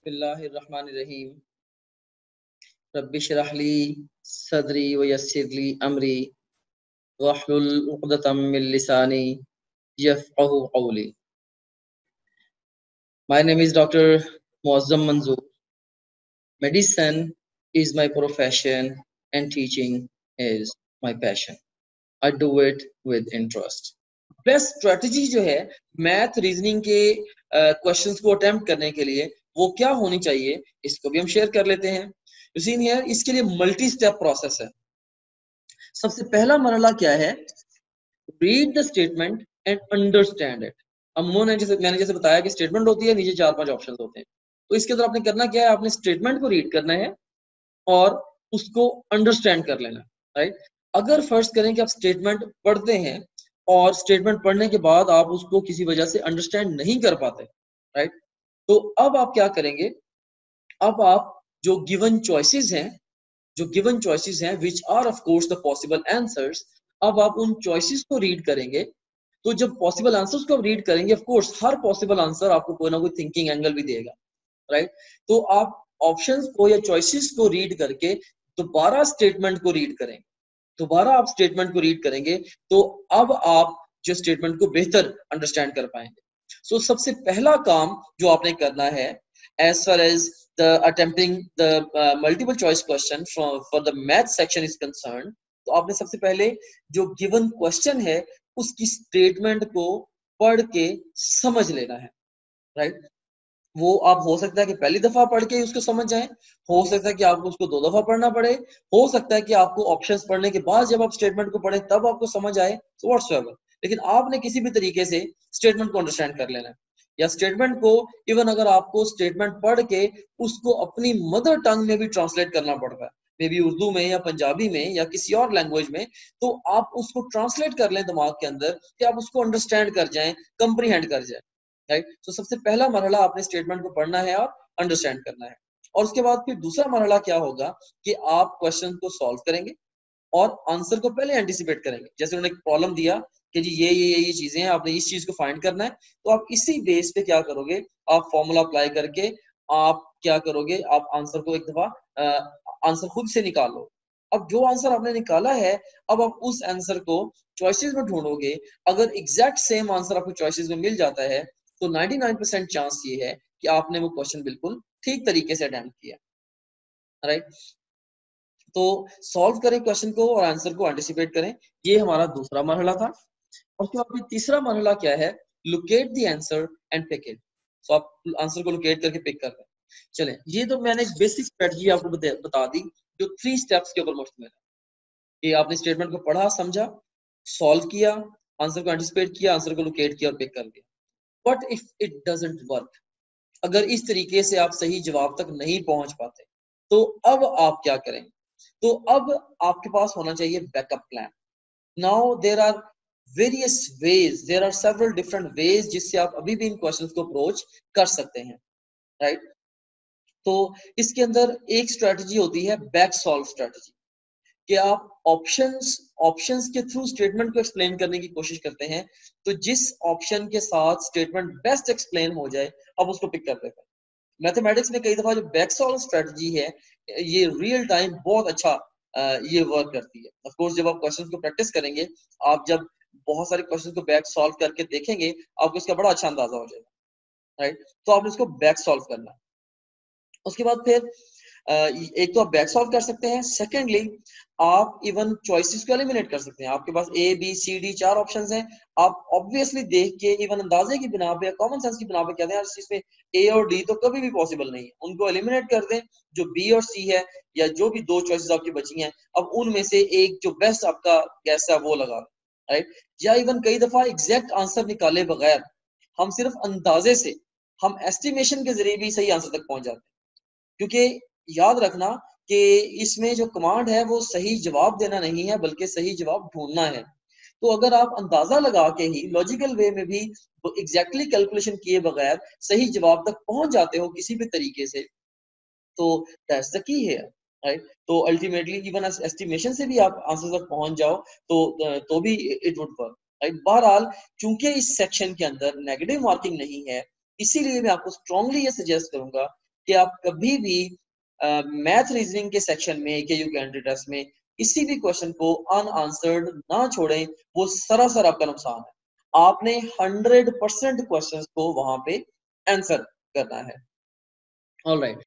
बिस्मिल्लाहिर्रहमानिर्रहीम रब्बिश्रह ली सदरी व यस्सिर ली अमरी वहलुल उक़दतम मिन लिसानी यफ़क़हू क़ौली। My name is Dr. Muazzam Manzoor. Medicine is my profession and teaching is my passion. I do it with interest. Best strategy जो है math reasoning के questions को attempt करने के लिए वो क्या होनी चाहिए, इसको भी हम शेयर कर लेते हैं। सीन हियर, इसके लिए मल्टी स्टेप प्रोसेस है। सबसे पहला मरहला क्या है? Read the statement and understand it. अब मैंने जैसे बताया कि स्टेटमेंट होती है, नीचे 4-5 ऑप्शंस होते हैं, तो इसके अंदर आपने करना क्या है? आपने स्टेटमेंट को रीड करना है और उसको अंडरस्टैंड कर लेना, राइट। अगर फर्स्ट करें कि आप स्टेटमेंट पढ़ते हैं और स्टेटमेंट पढ़ने के बाद आप उसको किसी वजह से अंडरस्टैंड नहीं कर पाते, राइट, तो अब आप क्या करेंगे? अब आप जो गिवन चॉइसेस हैं which are of course the possible answers, अब आप उन चॉइसेस को रीड करेंगे। तो जब पॉसिबल आंसर्स को आप रीड करेंगे, of course her possible answer आपको कोई ना कोई थिंकिंग एंगल भी देगा, राइट। तो आप ऑप्शंस को या चॉइसेस को रीड करके दोबारा स्टेटमेंट को रीड करेंगे। दोबारा आप स्टेटमेंट को रीड करेंगे तो अब आप जो स्टेटमेंट को बेहतर अंडरस्टैंड कर पाएंगे। सो सबसे पहला काम जो आपने करना है, as far as the attempting the multiple choice question for the math section is concerned, तो आपने सबसे पहले जो गिवन क्वेश्चन है उसकी स्टेटमेंट को पढ़ के समझ लेना है, राइट। वो आप हो सकता है कि पहली दफा पढ़ के उसको समझ जाएं, हो सकता है कि आपको उसको 2 दफा पढ़ना पड़े, हो सकता है कि आपको ऑप्शंस पढ़ने के बाद जब आप स्टेटमेंट को पढ़ें तब आपको समझ आए, सो व्हाट्सएवर, लेकिन आपने किसी भी तरीके से स्टेटमेंट को अंडरस्टैंड कर लेना है। या स्टेटमेंट को इवन अगर आपको स्टेटमेंट पढ़ के उसको अपनी मदर टंग में भी ट्रांसलेट करना पड़ता है, मे बी उर्दू में या पंजाबी में या किसी और लैंग्वेज में, तो आप उसको ट्रांसलेट कर लें दिमाग के अंदर कि आप उसको अंडरस्टैंड कर जाएं, कंप्रीहेंड कर जाएं, राइट। तो सबसे पहला मरहला आपने स्टेटमेंट को पढ़ना है और अंडरस्टैंड करना है। और उसके बाद फिर दूसरा मरहला क्या होगा कि आप क्वेश्चन को सॉल्व करेंगे और आंसर को पहले एंटिसिपेट करेंगे। जैसे उन्होंने एक प्रॉब्लम दिया कि जी ये चीजें हैं, आपने इस चीज को फाइंड करना है, तो आप इसी बेस पे क्या करोगे? आप फॉर्मूला अप्लाई करके आप क्या करोगे? आप आंसर को एक दफा आंसर खुद से निकालो। अब जो आंसर आपने निकाला है, अब आप उस आंसर को चॉइसेस में ढूंढोगे। अगर एग्जैक्ट सेम आंसर आपको चॉइसेस में मिल जाता है तो 99% चांस ये है कि आपने वो क्वेश्चन बिल्कुल ठीक तरीके से अटेम्प्ट किया, राइट। तो सॉल्व करें क्वेश्चन को और आंसर को एंटिसिपेट करें, ये हमारा दूसरा मरहला था। और उसके बाद तीसरा मरहला क्या है? Locate the answer and pick it. So आप आंसर को लोकेट करके पिक कर रहे हैं। चलें, ये तो मैंने एक बेसिक स्ट्रेटजी आपको बता दी जो 3 स्टेप्स के ऊपर मुश्तमिल है कि आपने स्टेटमेंट को पढ़ा, समझा, सॉल्व किया, आंसर को एंटिसिपेट किया, आंसर को लोकेट किया और पिक कर दिया। But if it doesn't work, अगर इस तरीके से आप सही जवाब तक नहीं पहुंच पाते, तो अब आप क्या करें? तो अब आपके पास होना चाहिए backup plan. Now there are various ways, there are several different ways जिससे आप अभी भी इन क्वेश्चंस को अप्रोच कर सकते हैं, राइट। तो इसके अंदर एक स्ट्रेटजी होती है बैक सॉल्व स्ट्रेटजी, कि आप ऑप्शंस के थ्रू स्टेटमेंट को एक्सप्लेन करने की कोशिश करते हैं। तो जिस ऑप्शन के साथ स्टेटमेंट बेस्ट एक्सप्लेन हो जाए, आप उसको पिक कर देते हैं। मैथमेटिक्स में कई दफा जो बैक सॉल्व स्ट्रेटजी है, ये रियल टाइम बहुत अच्छा ये वर्क करती है। ऑफ कोर्स जब आप क्वेश्चंस को प्रैक्टिस करेंगे, आप जब बहुत सारे क्वेश्चंस को बैक सॉल्व करके देखेंगे, आपको इसका बड़ा अच्छा अंदाजा हो जाएगा, राइट। तो आपने इसको बैक सॉल्व करना है। उसके बाद फिर एक तो आप बैक सॉल्व कर सकते हैं, सेकेंडली आप इवन चॉइसेस को एलिमिनेट कर सकते हैं। आपके पास A B C D 4 options हैं, आप ऑब्वियसली देख के इवन अंदाजे की बिना पे, कॉमन सेंस की बिना पे कहते हैं यार इसमें ए और डी तो कभी भी पॉसिबल नहीं है, उनको एलिमिनेट कर दें। जो बी और सी है या जो भी 2 चॉइसेस आपकी बची हैं, अब उनमें से एक जो बेस्ट आपका गैस है वो लगा, राइट। या इवन कई दफा एग्जैक्ट आंसर निकाले बगैर हम सिर्फ अंदाजे से, हम एस्टिमेशन के जरिए भी सही आंसर तक पहुंच जाते हैं। क्योंकि याद रखना कि इसमें जो कमांड है वो सही जवाब देना नहीं है, बल्कि सही जवाब ढूंढना है। तो अगर आप अंदाजा लगा के ही लॉजिकल वे में भी एग्जैक्टली कैलकुलेशन किए बगैर सही जवाब तक पहुंच जाते हो किसी भी तरीके से, तो दैट्स द की है, राइट। तो अल्टीमेटली इवन एस्टिमेशन से भी आप आंसर तक पहुंच जाओ तो भी इट वुड वर्क, राइट। बहरहाल चूंकि इस सेक्शन के अंदर नेगेटिव मार्किंग नहीं है, इसीलिए मैं आपको स्ट्रांगली ये सजेस्ट करूंगा कि आप कभी भी मैथ रीजनिंग के सेक्शन में केयू कैंडिडेट टेस्ट में किसी भी क्वेश्चन को अनआंसर्ड ना छोड़ें, वो सरासर आपका नुकसान है। आपने 100% क्वेश्चंस को वहां पे आंसर करना है। ऑलराइट।